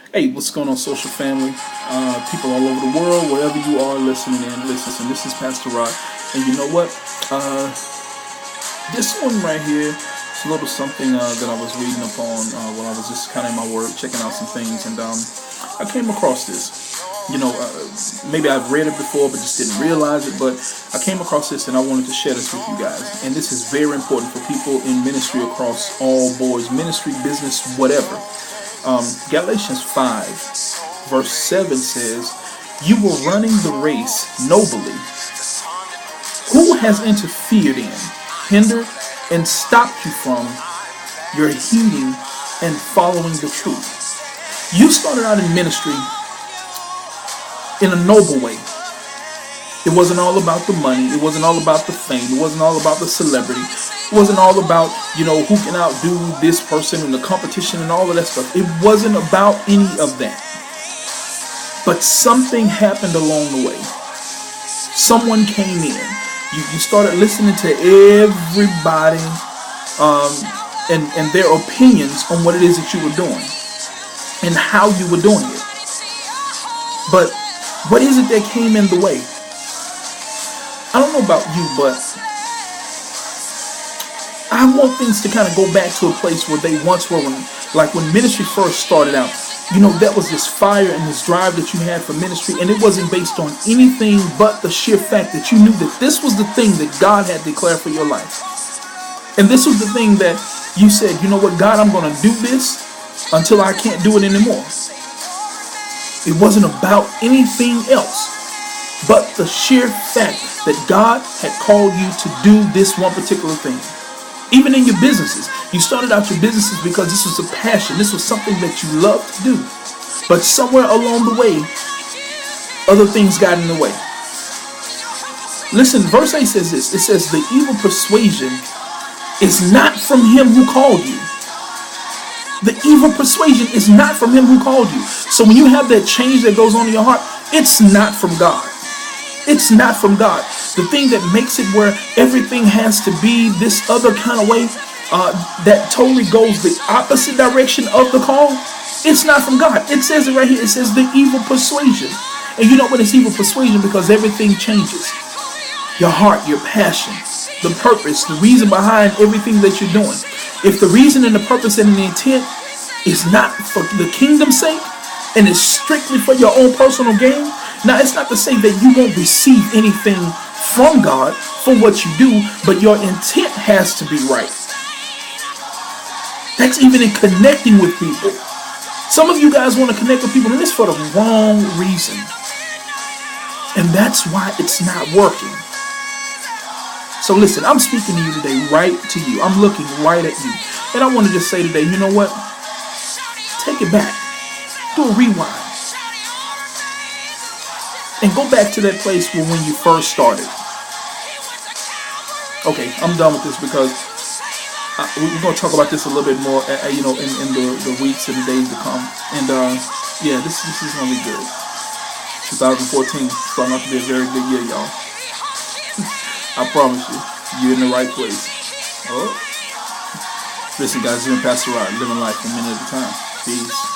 Hey, what's going on, social family? People all over the world, wherever you are listening in, listen. This is Pastor Rod, and you know what? This one right here is a little something that I was reading upon while I was just kind of in my work, checking out some things, and I came across this. Maybe I've read it before, but just didn't realize it. But I came across this, and I wanted to share this with you guys. And this is very important for people in ministry across all boards, ministry, business, whatever. Galatians 5, verse 7 says, "You were running the race nobly. Who has interfered in, hindered, and stopped you from your heeding and following the truth?" You started out in ministry in a noble way. It wasn't all about the money. It wasn't all about the fame. It wasn't all about the celebrity. It wasn't all about, who can outdo this person and the competition and all of that stuff. It wasn't about any of that. But something happened along the way. Someone came in. You started listening to everybody and their opinions on what it is that you were doing and how you were doing it. But what is it that came in the way? I don't know about you, but I want things to kind of go back to a place where they once were, when ministry first started out. That was this fire and this drive that you had for ministry, and it wasn't based on anything but the sheer fact that you knew that this was the thing that God had declared for your life. And this was the thing that you said, you know what, God, I'm going to do this until I can't do it anymore. It wasn't about anything else but the sheer fact that God had called you to do this one particular thing. Even in your businesses, you started out your businesses because this was a passion. This was something that you loved to do. But somewhere along the way, other things got in the way. Listen, verse 8 says this. It says, "The evil persuasion is not from him who called you." The evil persuasion is not from him who called you. So when you have that change that goes on in your heart, it's not from God. It's not from God. The thing that makes it where everything has to be this other kind of way, that totally goes the opposite direction of the call, it's not from God. It says it right here. It says the evil persuasion. And you know what is evil persuasion? Because everything changes. Your heart, your passion, the purpose, the reason behind everything that you're doing. If the reason and the purpose and the intent is not for the kingdom's sake and is strictly for your own personal gain, now it's not to say that you won't receive anything from God for what you do, but your intent has to be right. That's even in connecting with people. Some of you guys want to connect with people, and it's for the wrong reason. And that's why it's not working. So listen, I'm speaking to you today, right to you. I'm looking right at you. And I want to just say today, you know what? Take it back. Do a rewind. And go back to that place when you first started. Okay, I'm done with this because we're going to talk about this a little bit more, in the weeks and the days to come. And this is going to be good. 2014 starting out to be a very good year, y'all. I promise you, you're in the right place. Oh. Listen, guys, you're in Pastor Rod, living life a minute at a time. Peace.